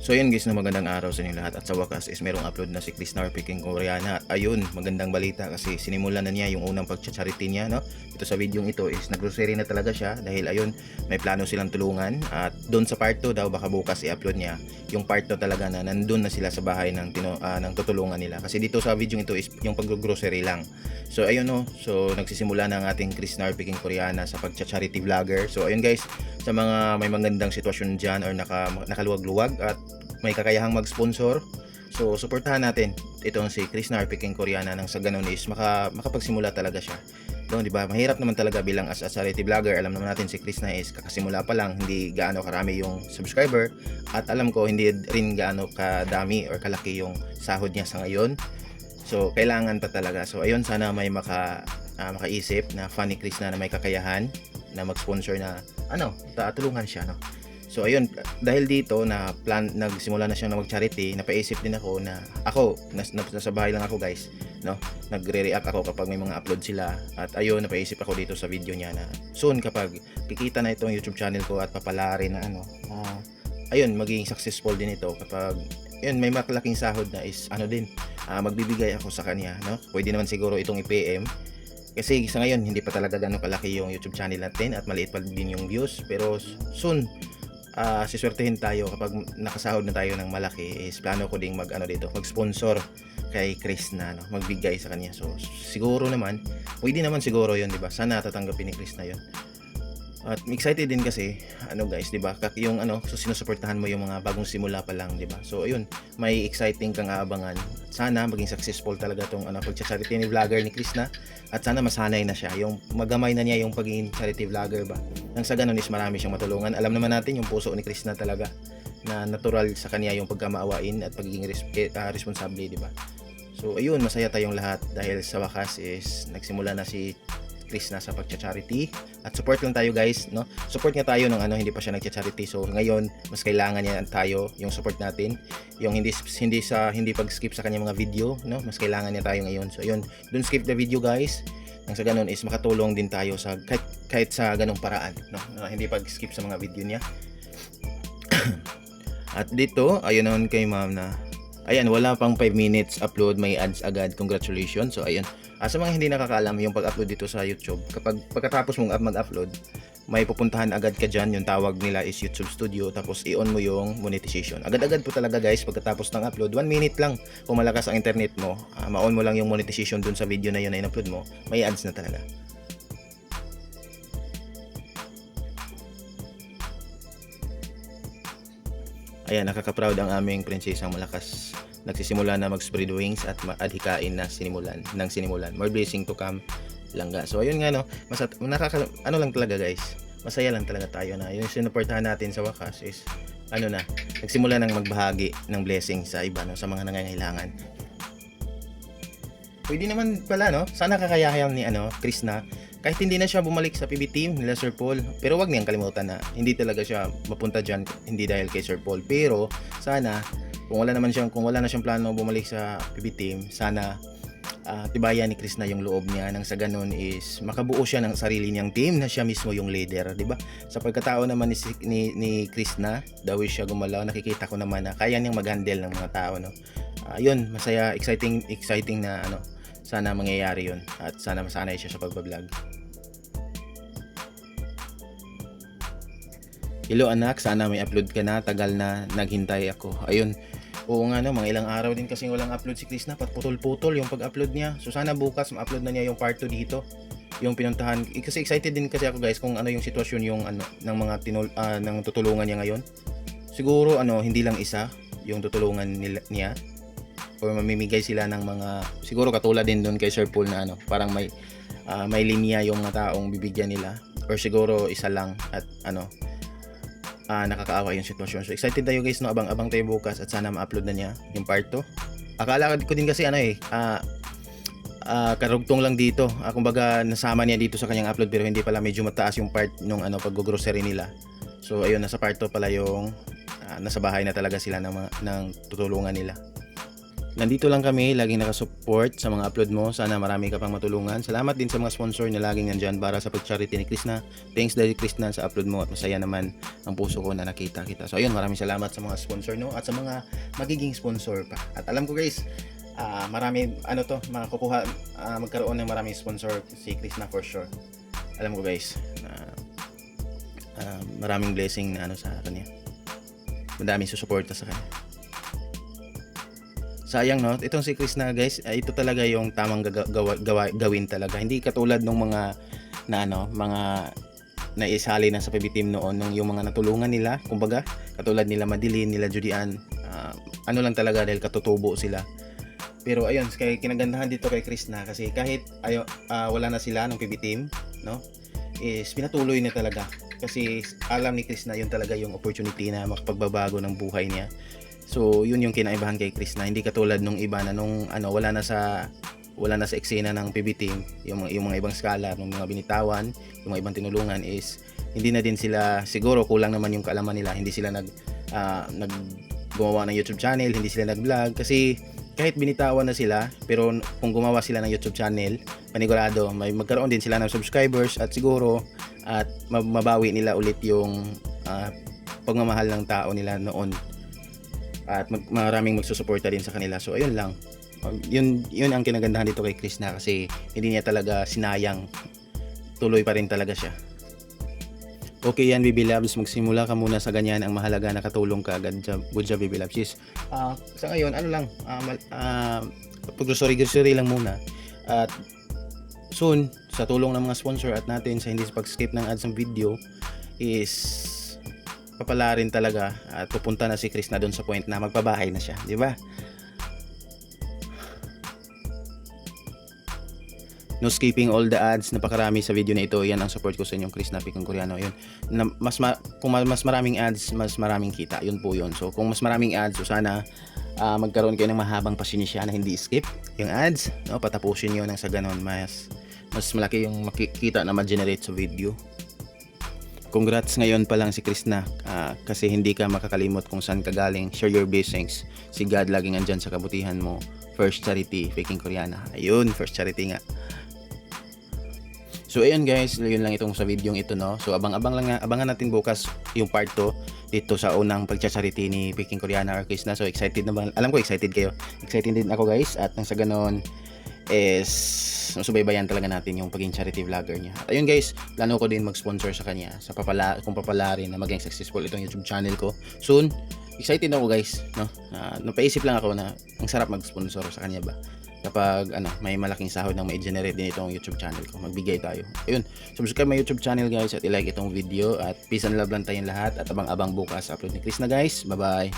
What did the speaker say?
So ayun guys, na magandang araw sa inyo lahat, at sa wakas is merong upload na si Chris Narpi King Koreana. At ayun, magandang balita kasi sinimulan na niya yung unang pagcha-charity niya, no? Ito sa video ito is nag-grocery na talaga siya dahil ayun, may plano silang tulungan. At doon sa part 2 daw, baka bukas i-upload niya yung part 2 talaga na nandun na sila sa bahay ng tutulungan nila. Kasi dito sa video ito is yung pag-grocery lang. So ayun, no, so nagsisimula na ang ating Chris Narpi King Koreana sa pagcha-charity vlogger. So ayun guys, sa mga may magandang sitwasyon dyan or nakaluwag-luwag at may kakayahang mag-sponsor, so suportahan natin itong si Chris Narpi King Koreana nang sa ganun is makapagsimula talaga siya. Doon, di ba? Mahirap naman talaga bilang as a charity vlogger. Alam naman natin si Chris na is kakasimula pa lang, hindi gaano karami yung subscriber, at alam ko hindi rin gaano kadami or kalaki yung sahod niya sa ngayon. So kailangan pa talaga. So ayun, sana may makaisip na funny Chris na may kakayahan na mag-sponsor na tulungan siya, no? So ayun, dahil dito na nagsimula na siyang mag-charity, napaisip din ako na nasa bahay lang ako guys, no? Nagre-react ako kapag may mga upload sila. At ayun, napaisip ako dito sa video niya na soon kapag kikita na itong YouTube channel ko at papalarin na ayun, magiging successful din ito kapag ayun, may malaking sahod na is magbibigay ako sa kanya, no? Pwede naman siguro itong i-PM. Kasi sa ngayon, hindi pa talaga gano'ng kalaki yung YouTube channel natin at maliit pa din yung views. Pero soon, siswertehin tayo kapag nakasahod na tayo ng malaki. Is plano ko ding mag-sponsor kay Chris na, no? Magbigay sa kanya. So siguro naman, pwede naman siguro yun, di ba? Sana tatanggapin ni Chris na yun. At excited din kasi, guys, di ba? Yung so sinusuportahan mo yung mga bagong simula pa lang, di ba? So ayun, may exciting kang aabangan. Sana maging successful talaga tong pagcha-charity ni vlogger ni Chris na, at sana masanay na siya, yung magamay na niya yung pagiging charity vlogger ba. Nang sa ganun is marami siyang matulungan. Alam naman natin yung puso ni Chris na talaga, na natural sa kanya yung pagkamaawain at pagiging responsable, di ba? So ayun, masaya tayong lahat dahil sa wakas is nagsimula na si Chris na sa pagcha-charity, at support lang tayo guys, no? Support nga tayo ng hindi pa siya nagcha-charity. So ngayon, mas kailangan niya tayo, yung support natin, yung hindi pag-skip sa kanyang mga video, no? Mas kailangan niya tayo ngayon. So ayun, don't skip the video guys. Nang sa ganun is makatulong din tayo sa kahit sa ganung paraan, no? Hindi pag-skip sa mga video niya. At dito, ayun naman kay ma'am na ayan, wala pang 5 minutes upload, may ads agad. Congratulations. So ayun, sa mga hindi nakakaalam, yung pag-upload dito sa YouTube, pagkatapos mong mag-upload, may pupuntahan agad ka dyan. Yung tawag nila is YouTube Studio, tapos i-on mo yung monetization. Agad-agad po talaga guys, pagkatapos ng upload, 1 minute lang. Kung malakas ang internet mo, ma-on mo lang yung monetization dun sa video na yun na in-upload mo, may ads na talaga. Ayan, nakaka-proud ang aming prinsesang malakas. Nagsisimula na mag-spread wings at adhikain na sinimulan. More blessing to come, langga. So ayun nga, no, lang talaga guys. Masaya lang talaga tayo na yung sinuportahan natin sa wakas is nagsimula nang magbahagi ng blessing sa iba, no, sa mga nangangailangan. Pwede naman pala, no? Sana kakayahan ni Chris na kahit hindi na siya bumalik sa PB team nila Sir Paul, pero wag niyang kalimutan na hindi talaga siya mapunta diyan hindi dahil kay Sir Paul. Pero sana kung wala na siyang plano bumalik sa PB team, sana tibayan ni Chris na yung loob niya, nang sa ganun is makabuo siya ng sarili niyang team na siya mismo yung leader, di ba? Sa pagkatao naman ni Chris na, daw siya gumalaw, nakikita ko naman na kaya niyang mag-handle ng mga tao, no? Yun, masaya, exciting na sana mangyayari yun, at sana masanay siya sa pagbablog. Hello anak, sana may upload ka na, tagal na naghintay ako. Ayun, oo nga, no, mga ilang araw din kasi walang upload si Chris na, putol-putol yung pag-upload niya. So sana bukas ma-upload na niya yung part 2 dito, yung pinuntahan. Kasi excited din kasi ako guys kung yung sitwasyon yung ng mga ng tutulungan niya ngayon. Siguro hindi lang isa yung tutulungan niya, or mamimigay sila ng mga, siguro katulad din doon kay Sir Paul na parang may linya yung mga taong bibigyan nila, or siguro isa lang at nakakaawa yung sitwasyon. So excited tayo guys, no? Abang-abang tayo bukas at sana ma-upload na niya yung part 2. Akala ko din kasi karugtong lang dito. Kumbaga nasama niya dito sa kanyang upload, pero hindi pala, medyo mataas yung part nung pag-grocery nila. So ayun, nasa part 2 pala yung nasa bahay na talaga sila ng tutulungan nila. Nandito lang kami, laging nakasupport sa mga upload mo. Sana marami ka pang matulungan. Salamat din sa mga sponsor na laging nandyan para sa pag-charity ni Krishna. Thanks dahil Krishna sa upload mo at masaya naman ang puso ko na nakita kita. So ayun, maraming salamat sa mga sponsor no at sa mga magiging sponsor pa. At alam ko guys, marami makukuha, magkaroon ng maraming sponsor si Krishna for sure. Alam ko guys, maraming blessing na sa kanya. Madaming susuporta sa kanya. Sayang no, itong si Krishna guys, ito talaga yung tamang gawin talaga. Hindi katulad ng mga mga naisali na sa PB team noon, nung yung mga natulungan nila, kumbaga, katulad nila Madeline, nila Judian, lang talaga dahil katutubo sila. Pero ayun, kay kinagandahan dito kay Krishna kasi kahit wala na sila ng PB team, no? Is pinatuloy niya talaga. Kasi alam ni Krishna yun talaga yung opportunity na makapagbabago ng buhay niya. So yun yung kinaibahan kay Krishna, hindi katulad nung iba na nung wala na sa eksena ng PB team, yung mga ibang scholar, yung mga binitawan, yung mga ibang tinulungan is hindi na din sila, siguro kulang naman yung kaalaman nila, hindi sila gumawa ng YouTube channel, hindi sila nag-vlog kasi kahit binitawan na sila, pero kung gumawa sila ng YouTube channel, panigurado may magkaroon din sila ng subscribers at siguro at mabawi nila ulit yung pagmamahal ng tao nila noon. At maraming magsusuporta din sa kanila. So ayun lang. Yun ang kinagandahan dito kay Krishna kasi hindi niya talaga sinayang. Tuloy pa rin talaga siya. Okay yan, Baby Loves, magsimula ka muna sa ganyan. Ang mahalaga nakatulong ka agad. Good job, Baby Loves. Sa ngayon, pag-grocery lang muna. At soon, sa tulong ng mga sponsor at natin sa hindi pag-skip ng ads ng video is papala rin talaga at pupunta na si Krishna doon sa point na magpabahay na siya, di ba? No skipping all the ads, napakarami sa video na ito. Yan ang support ko sa inyong Krishna Pikong Koreano. Yun. Kung mas maraming ads, mas maraming kita. Yun po yun. So kung mas maraming ads, so sana magkaroon kayo ng mahabang pasinisya na hindi skip yung ads, no? Patapusin nyo nang sa ganon mas malaki yung makikita na ma-generate sa video. Congrats ngayon pa lang si Krishna kasi hindi ka makakalimot kung saan ka galing. Share your blessings. Si God laging andyan sa kabutihan mo. First Charity Peking Koreana. Ayun, First Charity nga. So ayun guys, yun lang itong sa video ito no. So abangan natin bukas yung part 2 dito sa unang pagcha-charity ni Peking Koreana or Krishna. So excited na ba? Alam ko excited kayo. Excited din ako guys at nang sa ganon is subaybayan talaga natin yung pagiging charity vlogger niya. At ayun guys, plano ko din mag-sponsor sa kanya kung papalarin na maging successful itong YouTube channel ko. Soon, excited ako guys, no? Napaisip lang ako na ang sarap mag-sponsor sa kanya ba. Kapag may malaking sahod nang mai-generate din itong YouTube channel ko, magbigay tayo. Ayun, subscribe my YouTube channel guys at i-like itong video at peace and love lang tayong lahat at abang-abang bukas upload ni Krishna guys. Bye-bye.